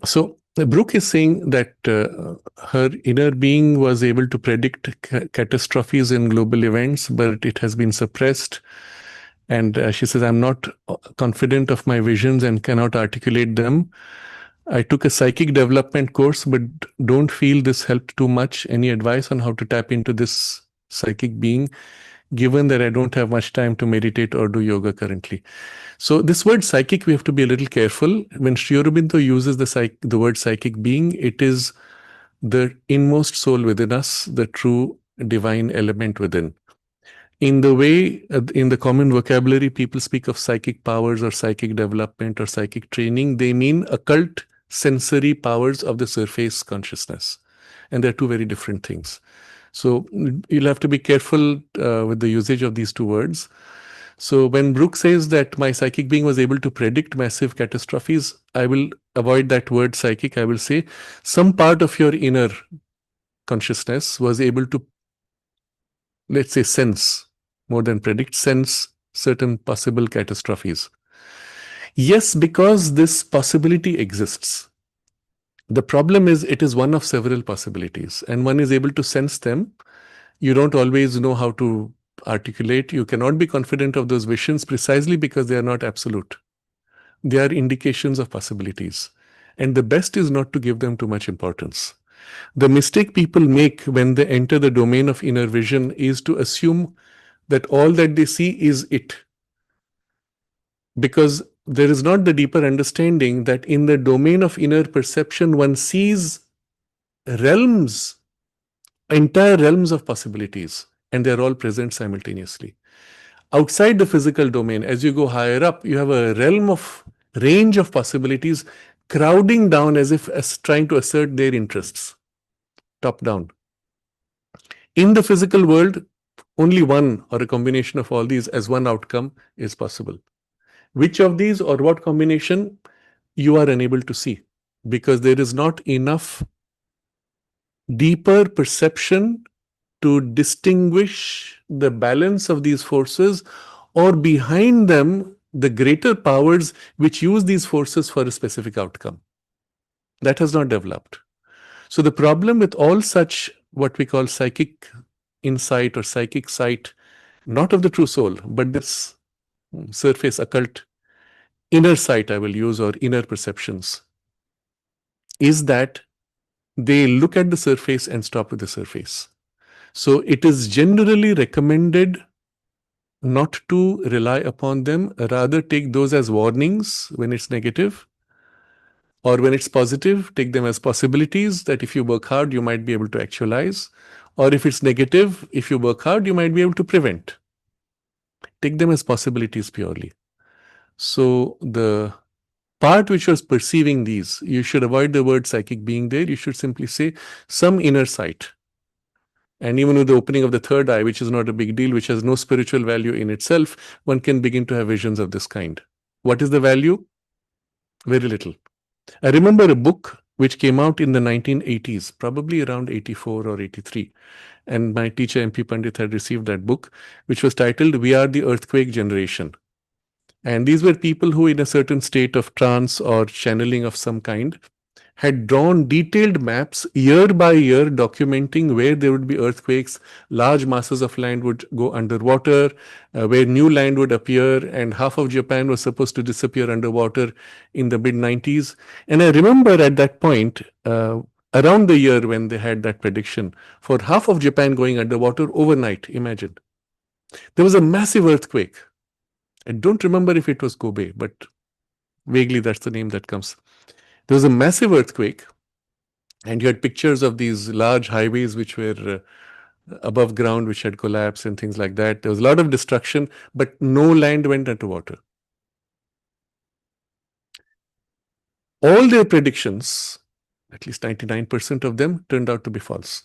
So Brooke is saying that her inner being was able to predict catastrophes in global events, but it has been suppressed. And she says, I'm not confident of my visions and cannot articulate them. I took a psychic development course, but don't feel this helped too much. Any advice on how to tap into this psychic being, given that I don't have much time to meditate or do yoga currently? So this word psychic, we have to be a little careful. When Sri Aurobindo uses the word psychic being, it is the inmost soul within us, the true divine element within. In the way, in the common vocabulary, people speak of psychic powers or psychic development or psychic training, they mean occult sensory powers of the surface consciousness. And they're two very different things. So you'll have to be careful with the usage of these two words. So when Brooke says that my psychic being was able to predict massive catastrophes, I will avoid that word psychic. I will say some part of your inner consciousness was able to, let's say, sense, more than predict, sense certain possible catastrophes. Yes, because this possibility exists. The problem is it is one of several possibilities, and one is able to sense them. You don't always know how to articulate. You cannot be confident of those visions precisely because they are not absolute. They are indications of possibilities. And the best is not to give them too much importance. The mistake people make when they enter the domain of inner vision is to assume that all that they see is it. Because there is not the deeper understanding that in the domain of inner perception, one sees realms, entire realms of possibilities, and they're all present simultaneously. Outside the physical domain, as you go higher up, you have a realm of range of possibilities crowding down as trying to assert their interests, top down. In the physical world, only one or a combination of all these as one outcome is possible. Which of these or what combination you are unable to see because there is not enough deeper perception to distinguish the balance of these forces, or behind them the greater powers which use these forces for a specific outcome. That has not developed. So the problem with all such what we call psychic insight or psychic sight, not of the true soul, but this surface occult inner sight I will use, or inner perceptions, is that they look at the surface and stop with the surface. So it is generally recommended not to rely upon them, rather take those as warnings when it's negative, or when it's positive, take them as possibilities that if you work hard, you might be able to actualize, or if it's negative, if you work hard, you might be able to prevent. Take them as possibilities purely. So the part which was perceiving these, you should avoid the word psychic being there. You should simply say some inner sight. And even with the opening of the third eye, which is not a big deal, which has no spiritual value in itself, one can begin to have visions of this kind. What is the value? Very little. I remember a book which came out in the 1980s, probably around 84 or 83. And my teacher, MP Pandit, had received that book, which was titled, We Are the Earthquake Generation. And these were people who, in a certain state of trance or channeling of some kind, had drawn detailed maps year by year documenting where there would be earthquakes, large masses of land would go underwater, where new land would appear, and half of Japan was supposed to disappear underwater in the mid-90s. And I remember at that point, around the year when they had that prediction, for half of Japan going underwater overnight, imagine. There was a massive earthquake. I don't remember if it was Kobe, but vaguely that's the name that comes. There was a massive earthquake, and you had pictures of these large highways which were above ground, which had collapsed and things like that. There was a lot of destruction, but no land went underwater. All their predictions, at least 99% of them, turned out to be false.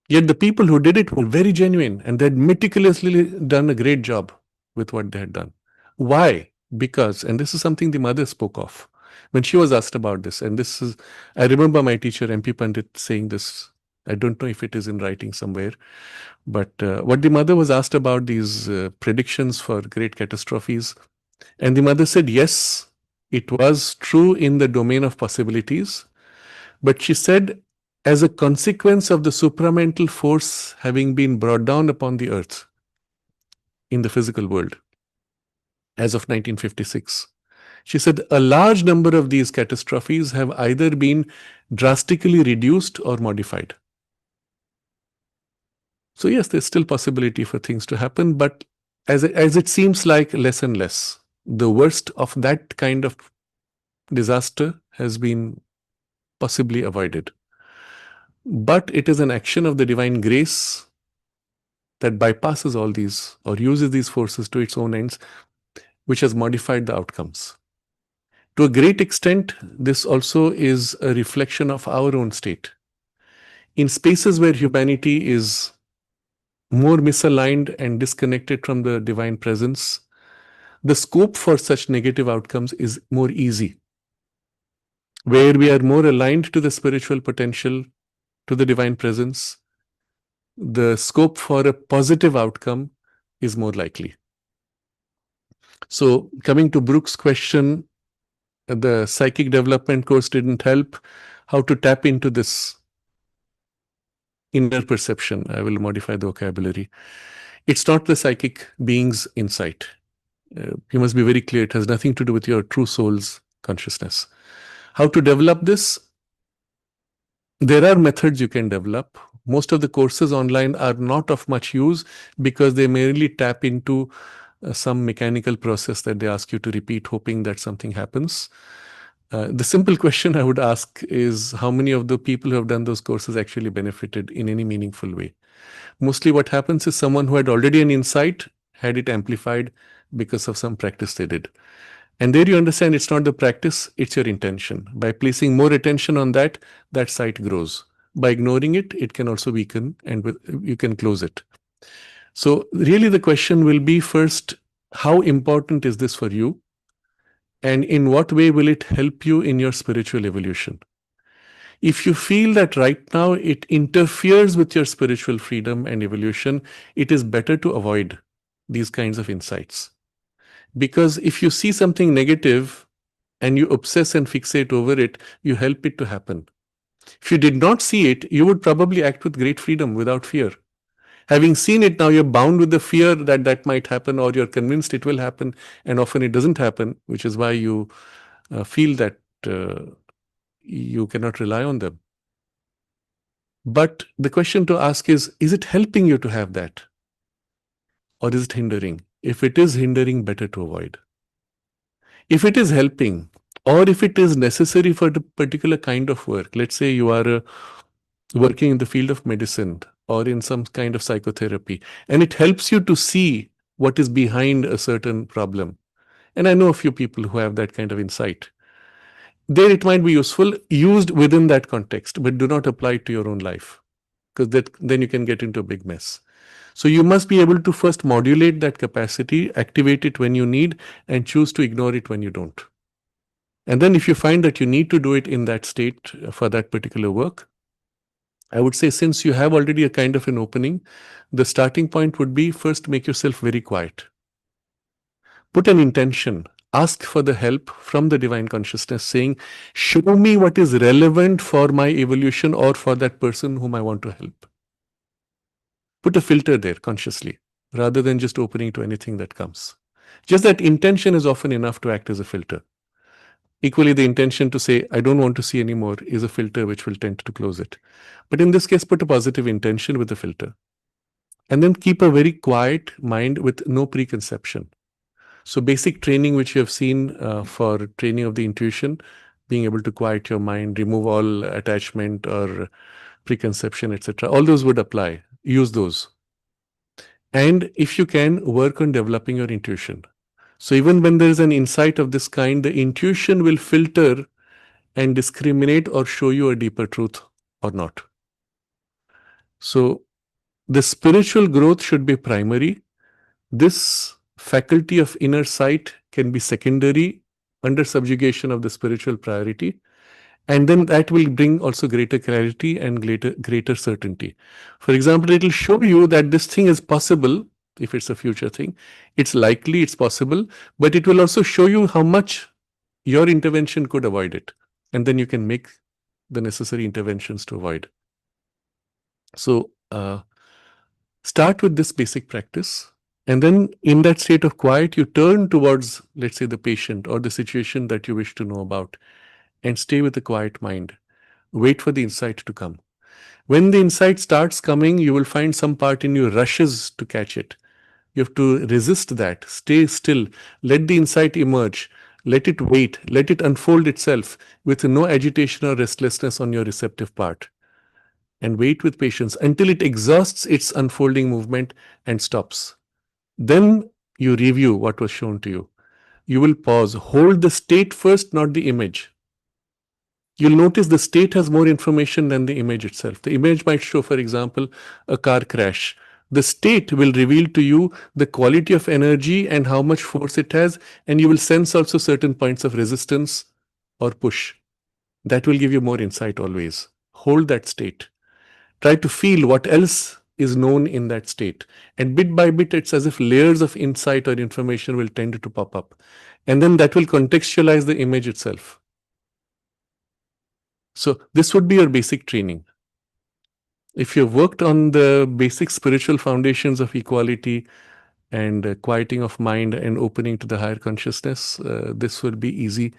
Yet the people who did it were very genuine, and they had meticulously done a great job with what they had done. Why? Because, and this is something the mother spoke of, when she was asked about this, and this is, I remember my teacher, MP Pandit, saying this. I don't know if it is in writing somewhere, but what the mother was asked about these predictions for great catastrophes, and the mother said, yes, It was true in the domain of possibilities, but she said, as a consequence of the supramental force having been brought down upon the earth in the physical world as of 1956, she said a large number of these catastrophes have either been drastically reduced or modified. So yes, there's still possibility for things to happen, but as it seems like less and less. The worst of that kind of disaster has been possibly avoided. But it is an action of the divine grace that bypasses all these or uses these forces to its own ends, which has modified the outcomes. To a great extent, this also is a reflection of our own state. In spaces where humanity is more misaligned and disconnected from the divine presence, the scope for such negative outcomes is more easy. Where we are more aligned to the spiritual potential, to the divine presence, the scope for a positive outcome is more likely. So coming to Brooke's question, the psychic development course didn't help. How to tap into this inner perception? I will modify the vocabulary. It's not the psychic being's insight. You must be very clear. It has nothing to do with your true soul's consciousness. How to develop this? There are methods you can develop. Most of the courses online are not of much use because they merely tap into some mechanical process that they ask you to repeat, hoping that something happens. The simple question I would ask is how many of the people who have done those courses actually benefited in any meaningful way? Mostly what happens is someone who had already an insight had it amplified because of some practice they did. And there you understand it's not the practice, it's your intention. By placing more attention on that, that sight grows. By ignoring it, it can also weaken and you can close it. So really the question will be first, how important is this for you? And in what way will it help you in your spiritual evolution? If you feel that right now it interferes with your spiritual freedom and evolution, it is better to avoid these kinds of insights. Because if you see something negative and you obsess and fixate over it, you help it to happen. If you did not see it, you would probably act with great freedom without fear. Having seen it, now you're bound with the fear that that might happen, or you're convinced it will happen, and often it doesn't happen, which is why you feel that you cannot rely on them. But the question to ask is it helping you to have that? Or is it hindering? If it is hindering, better to avoid. If it is helping, or if it is necessary for the particular kind of work, let's say you are working in the field of medicine or in some kind of psychotherapy, and it helps you to see what is behind a certain problem. And I know a few people who have that kind of insight. There it might be useful, used within that context, but do not apply it to your own life, because then you can get into a big mess. So you must be able to first modulate that capacity, activate it when you need, and choose to ignore it when you don't. And then if you find that you need to do it in that state for that particular work, I would say since you have already a kind of an opening, the starting point would be first make yourself very quiet. Put an intention. Ask for the help from the divine consciousness saying, show me what is relevant for my evolution or for that person whom I want to help. Put a filter there consciously rather than just opening to anything that comes. Just that intention is often enough to act as a filter. Equally, the intention to say, I don't want to see anymore is a filter which will tend to close it. But in this case, put a positive intention with the filter. And then keep a very quiet mind with no preconception. So basic training which you have seen for training of the intuition, being able to quiet your mind, remove all attachment or preconception, etc. All those would apply. Use those. And if you can, work on developing your intuition. So even when there is an insight of this kind, the intuition will filter and discriminate or show you a deeper truth or not. So the spiritual growth should be primary. This faculty of inner sight can be secondary under subjugation of the spiritual priority. And then that will bring also greater clarity and greater certainty. For example, it will show you that this thing is possible. If it's a future thing, it's likely, it's possible, but it will also show you how much Your intervention could avoid it. And then you can make the necessary interventions to avoid. So start with this basic practice. And then in that state of quiet, you turn towards, let's say, the patient or the situation that you wish to know about, and stay with a quiet mind. Wait for the insight to come. When the insight starts coming, you will find some part in you rushes to catch it. You have to resist that. Stay still. Let the insight emerge. Let it wait. Let it unfold itself with no agitation or restlessness on your receptive part. And wait with patience until it exhausts its unfolding movement and stops. Then you review what was shown to you. You will pause. Hold the state first, not the image. You'll notice the state has more information than the image itself. The image might show, for example, a car crash. The state will reveal to you the quality of energy and how much force it has, and you will sense also certain points of resistance or push. That will give you more insight always. Hold that state. Try to feel what else is known in that state. And bit by bit, it's as if layers of insight or information will tend to pop up. And then that will contextualize the image itself. So this would be your basic training. If you've worked on the basic spiritual foundations of equality and quieting of mind and opening to the higher consciousness, this will be easy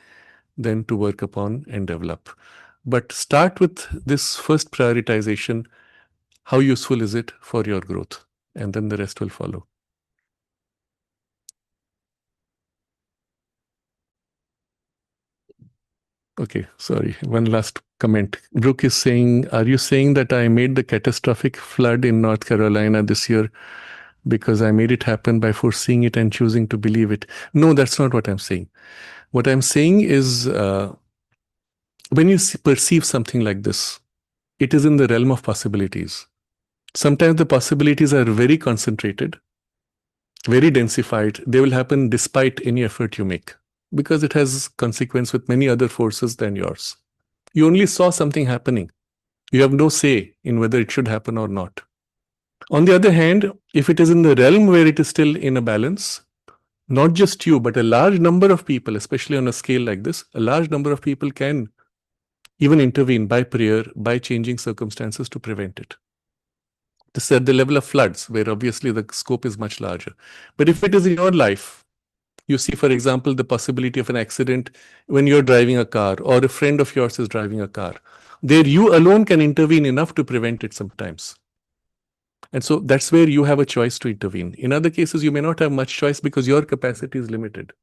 then to work upon and develop. But start with this first prioritization. How useful is it for your growth? And then the rest will follow. Okay, sorry. One last comment. Brooke is saying, are you saying that I made the catastrophic flood in North Carolina this year because I made it happen by foreseeing it and choosing to believe it? No, that's not what I'm saying. What I'm saying is when you perceive something like this, it is in the realm of possibilities. Sometimes the possibilities are very concentrated, very densified. They will happen despite any effort you make, because it has consequence with many other forces than yours. You only saw something happening. You have no say in whether it should happen or not. On the other hand, if it is in the realm where it is still in a balance, not just you, but a large number of people, especially on a scale like this, a large number of people can even intervene by prayer, by changing circumstances to prevent it. This is at the level of floods, where obviously the scope is much larger. But if it is in your life, you see, for example, the possibility of an accident when you're driving a car, or a friend of yours is driving a car. There you alone can intervene enough to prevent it sometimes. And so that's where you have a choice to intervene. In other cases, you may not have much choice because your capacity is limited.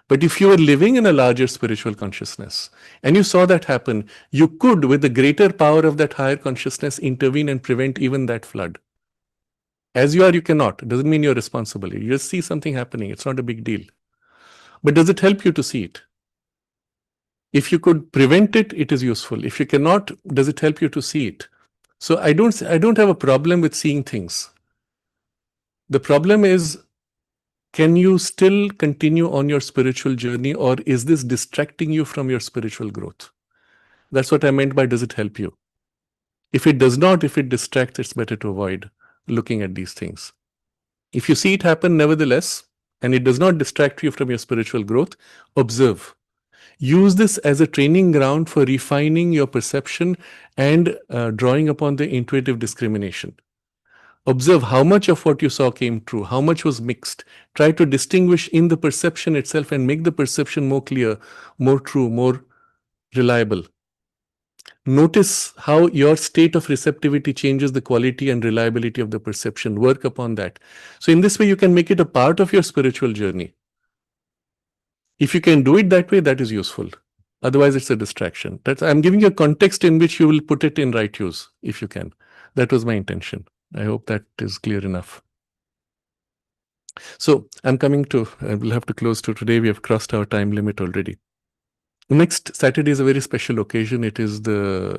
But if you are living in a larger spiritual consciousness and you saw that happen, you could, with the greater power of that higher consciousness, intervene and prevent even that flood. As you are, you cannot. It doesn't mean you're responsible. You just see something happening. It's not a big deal. But does it help you to see it? If you could prevent it, it is useful. If you cannot, does it help you to see it? So I don't have a problem with seeing things. The problem is, can you still continue on your spiritual journey, or is this distracting you from your spiritual growth? That's what I meant by does it help you? If it does not, if it distracts, it's better to avoid looking at these things. If you see it happen nevertheless, and it does not distract you from your spiritual growth, observe. Use this as a training ground for refining your perception and drawing upon the intuitive discrimination. Observe how much of what you saw came true, how much was mixed. Try to distinguish in the perception itself and make the perception more clear, more true, more reliable. Notice how your state of receptivity changes the quality and reliability of the perception. Work upon that. So in this way, you can make it a part of your spiritual journey. If you can do it that way, that is useful. Otherwise, it's a distraction. I'm giving you a context in which you will put it in right use, if you can. That was my intention. I hope that is clear enough. So I'm coming to, we'll have to close to today. We have crossed our time limit already. Next Saturday is a very special occasion. It is the